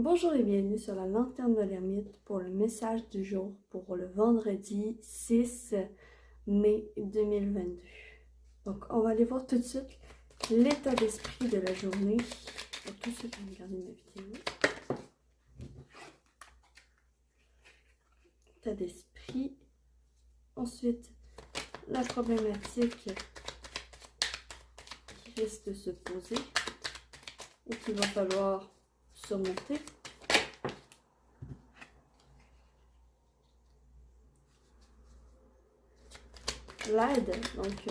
Bonjour et bienvenue sur la lanterne de l'ermite pour le message du jour pour le vendredi 6 mai 2022. Donc, on va aller voir tout de suite l'état d'esprit de la journée pour tous ceux qui ont regardé ma vidéo. État d'esprit. Ensuite, la problématique qui risque de se poser et qu'il va falloir surmonter. L'aide, donc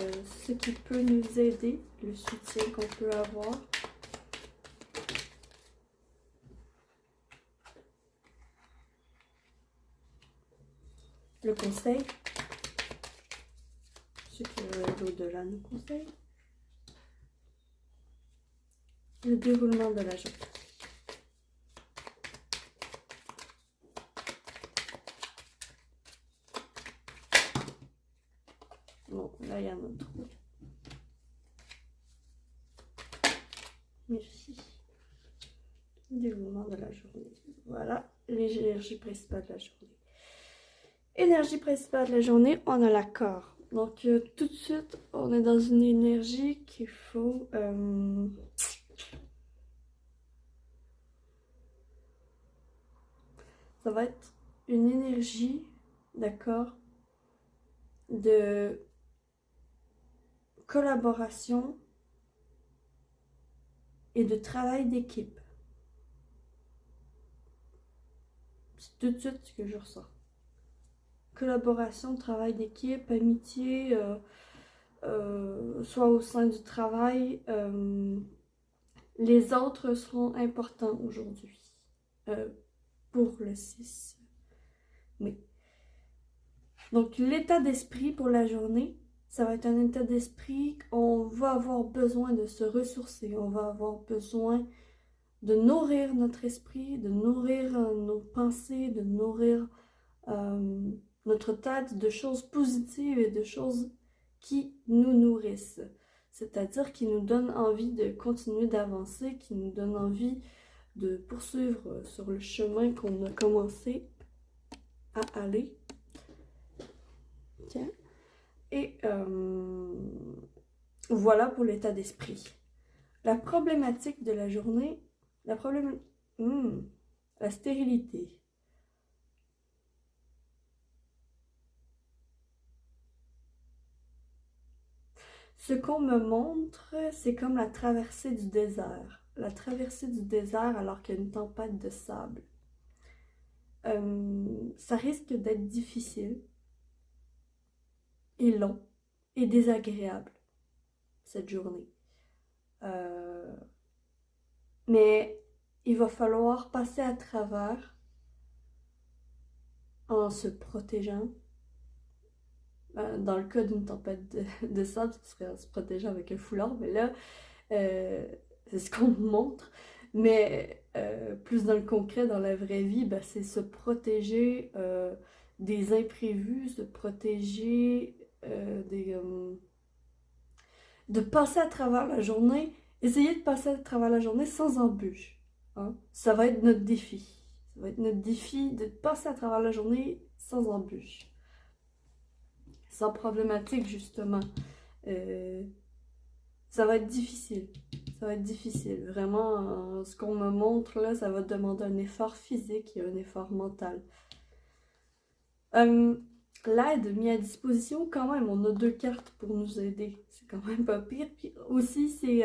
ce qui peut nous aider, le soutien qu'on peut avoir. Le conseil, ce que l'au-delà nous conseille. Le déroulement de la journée. Bon, là, il y a un autre trou. Merci. Déroulement de la journée. Voilà, l'énergie principale de la journée. Énergie principale de la journée, on a l'accord. Donc, tout de suite, on est dans une énergie qu'il faut... ça va être une énergie, d'accord, de collaboration et de travail d'équipe. C'est tout de suite ce que je ressens. Collaboration, travail d'équipe, amitié, soit au sein du travail. Les autres seront importants aujourd'hui pour le 6 mai. Donc, l'état d'esprit pour la journée, ça va être un état d'esprit, on va avoir besoin de se ressourcer, on va avoir besoin de nourrir notre esprit, de nourrir nos pensées, de nourrir notre tête de choses positives et de choses qui nous nourrissent. C'est-à-dire qui nous donnent envie de continuer d'avancer, qui nous donnent envie de poursuivre sur le chemin qu'on a commencé à aller. Tiens. Et voilà pour l'état d'esprit. La problématique de la journée, la stérilité. Ce qu'on me montre, c'est comme la traversée du désert. La traversée du désert alors qu'il y a une tempête de sable. Ça risque d'être difficile et long et désagréable cette journée. Mais il va falloir passer à travers en se protégeant. Dans le cas d'une tempête de sable, ce serait en se protégeant avec un foulard, mais là, c'est ce qu'on nous montre. Mais plus dans le concret, dans la vraie vie, ben, c'est se protéger des imprévus, se protéger de passer à travers la journée, essayer de passer à travers la journée sans embûches. Hein? Ça va être notre défi. Ça va être notre défi de passer à travers la journée sans embûches. Sans problématique, justement. Ça va être difficile. Ça va être difficile. Vraiment, ce qu'on me montre là, ça va demander un effort physique et un effort mental. L'aide mise à disposition, quand même, on a 2 cartes pour nous aider. C'est quand même pas pire. Puis aussi, c'est...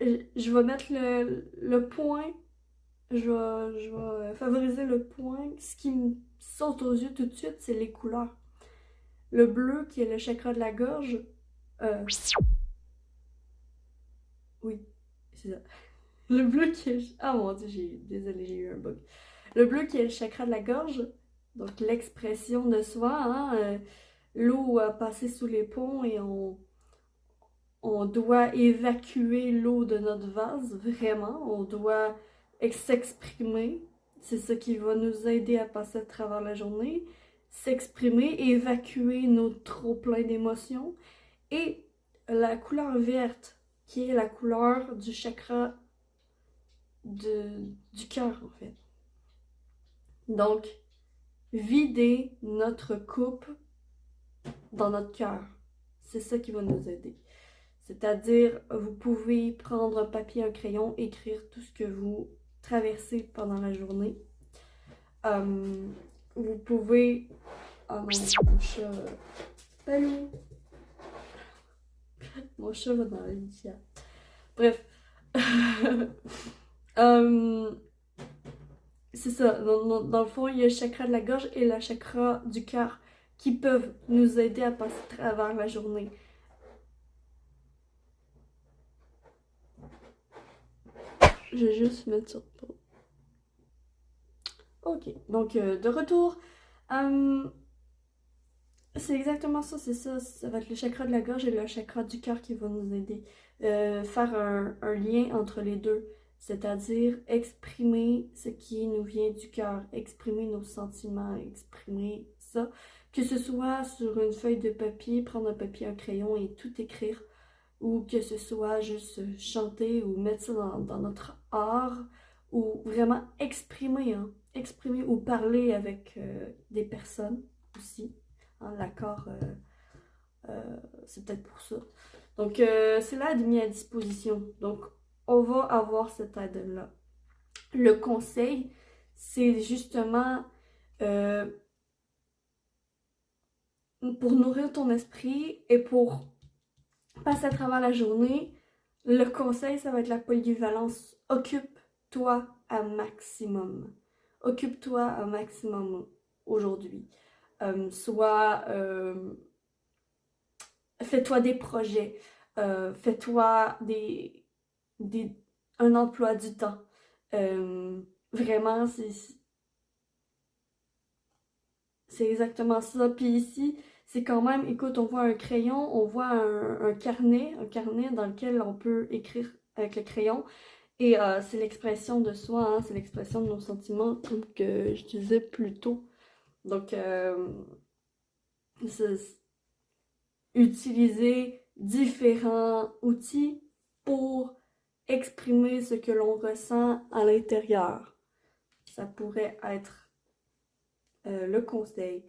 je vais mettre le point. Je vais favoriser le point. Ce qui me saute aux yeux tout de suite, c'est les couleurs. Le bleu, qui est le chakra de la gorge. Oui, c'est ça. Le bleu qui est... Ah mon dieu, désolée, j'ai eu un bug. Le bleu qui est le chakra de la gorge. Donc l'expression de soi, hein, l'eau a passé sous les ponts et on doit évacuer l'eau de notre vase, vraiment. On doit s'exprimer. C'est ce qui va nous aider à passer à travers la journée. S'exprimer, évacuer nos trop-pleins d'émotions. Et la couleur verte, qui est la couleur du chakra du cœur, en fait. Donc, vider notre coupe dans notre cœur. C'est ça qui va nous aider. C'est-à-dire, vous pouvez prendre un papier, un crayon, écrire tout ce que vous traversez pendant la journée. Vous pouvez... Ah mon chat... Balou! Mon chat va dans la litière. Bref. C'est ça. Dans le fond, il y a le chakra de la gorge et le chakra du cœur qui peuvent nous aider à passer à travers la journée. Je vais juste mettre sur pause. Ok, donc de retour. C'est exactement ça, c'est ça. Ça va être le chakra de la gorge et le chakra du cœur qui vont nous aider. Faire un lien entre les deux. C'est-à-dire exprimer ce qui nous vient du cœur, exprimer nos sentiments, exprimer ça. Que ce soit sur une feuille de papier, prendre un papier, un crayon et tout écrire. Ou que ce soit juste chanter ou mettre ça dans notre art. Ou vraiment exprimer, hein. Exprimer ou parler avec des personnes aussi. Hein, l'accord, c'est peut-être pour ça. Donc, c'est l'aide mise à disposition. Donc, on va avoir cette aide-là. Le conseil, c'est justement pour nourrir ton esprit et pour passer à travers la journée. Le conseil, ça va être la polyvalence. Occupe-toi un maximum. Occupe-toi un maximum aujourd'hui. Soit fais-toi des projets, fais-toi un emploi du temps. Vraiment, c'est exactement ça. Puis ici, c'est quand même, écoute, on voit un crayon, on voit un carnet dans lequel on peut écrire avec le crayon. Et c'est l'expression de soi, hein, c'est l'expression de nos sentiments, comme que je disais plus tôt. Donc, utiliser différents outils pour exprimer ce que l'on ressent à l'intérieur. Ça pourrait être le conseil.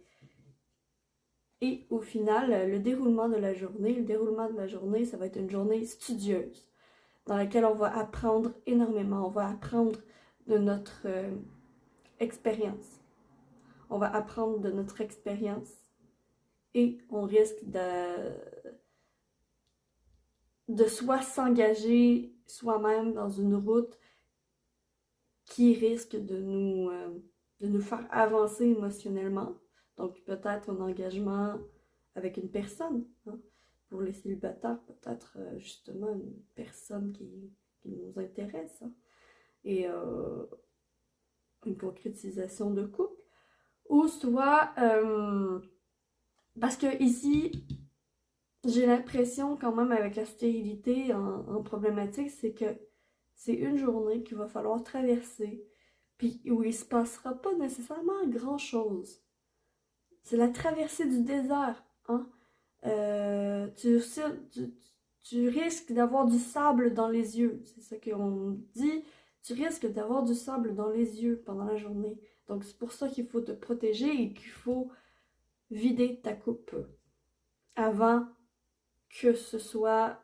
Et au final, le déroulement de la journée, ça va être une journée studieuse dans laquelle on va apprendre énormément. On va apprendre de notre expérience. On va apprendre de notre expérience et on risque de soit s'engager soi-même dans une route qui risque de nous faire avancer émotionnellement. Donc peut-être un engagement avec une personne. Hein. Pour les célibataires, peut-être justement une personne qui nous intéresse. Hein. Et une concrétisation de couple. Ou soit, parce que ici, j'ai l'impression quand même avec la stérilité en problématique, c'est que c'est une journée qu'il va falloir traverser, puis où il se passera pas nécessairement grand-chose. C'est la traversée du désert, hein? Tu risques d'avoir du sable dans les yeux, c'est ça qu'on dit. Tu risques d'avoir du sable dans les yeux pendant la journée. Donc c'est pour ça qu'il faut te protéger et qu'il faut vider ta coupe avant que ce soit,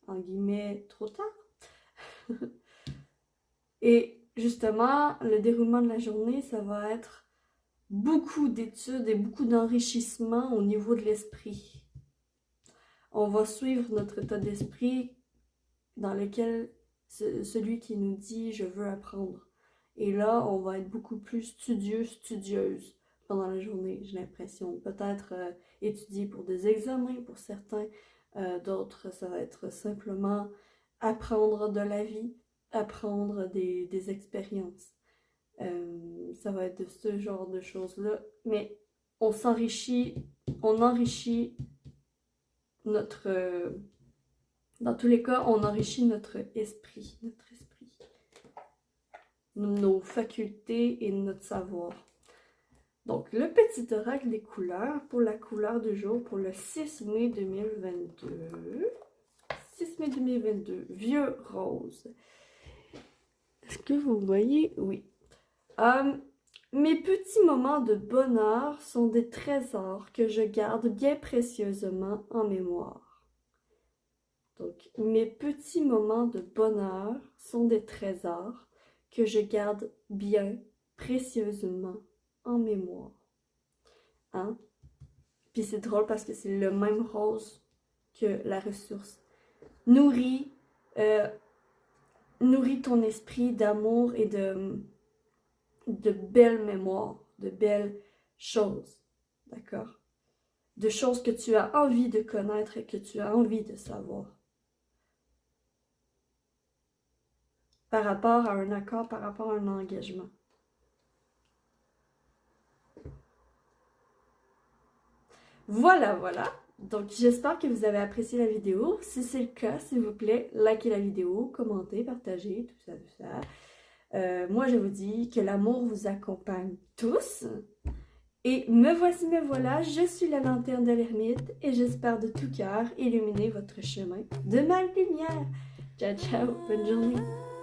en guillemets, trop tard. Et justement, le déroulement de la journée, ça va être beaucoup d'études et beaucoup d'enrichissement au niveau de l'esprit. On va suivre notre état d'esprit dans lequel celui qui nous dit « je veux apprendre ». Et là, on va être beaucoup plus studieuse pendant la journée, j'ai l'impression. Peut-être étudier pour des examens pour certains, d'autres, ça va être simplement apprendre de la vie, apprendre des expériences. Ça va être de ce genre de choses-là. Mais on enrichit notre... dans tous les cas, on enrichit notre esprit, nos facultés et notre savoir. Donc, le petit oracle des couleurs pour la couleur du jour pour le 6 mai 2022. 6 mai 2022, vieux rose. Est-ce que vous voyez? Oui. Mes petits moments de bonheur sont des trésors que je garde bien précieusement en mémoire. Donc, mes petits moments de bonheur sont des trésors que je garde bien précieusement en mémoire. Hein? Puis c'est drôle parce que c'est le même rose que la ressource. Nourris ton esprit d'amour et de belles mémoires, de belles choses. D'accord? De choses que tu as envie de connaître et que tu as envie de savoir. Par rapport à un accord, par rapport à un engagement. Voilà, voilà. Donc, j'espère que vous avez apprécié la vidéo. Si c'est le cas, s'il vous plaît, likez la vidéo, commentez, partagez, tout ça, tout ça. Moi, je vous dis que l'amour vous accompagne tous. Et me voici, me voilà, je suis la lanterne de l'ermite et j'espère de tout cœur illuminer votre chemin de ma lumière. Ciao, ciao, bonne journée.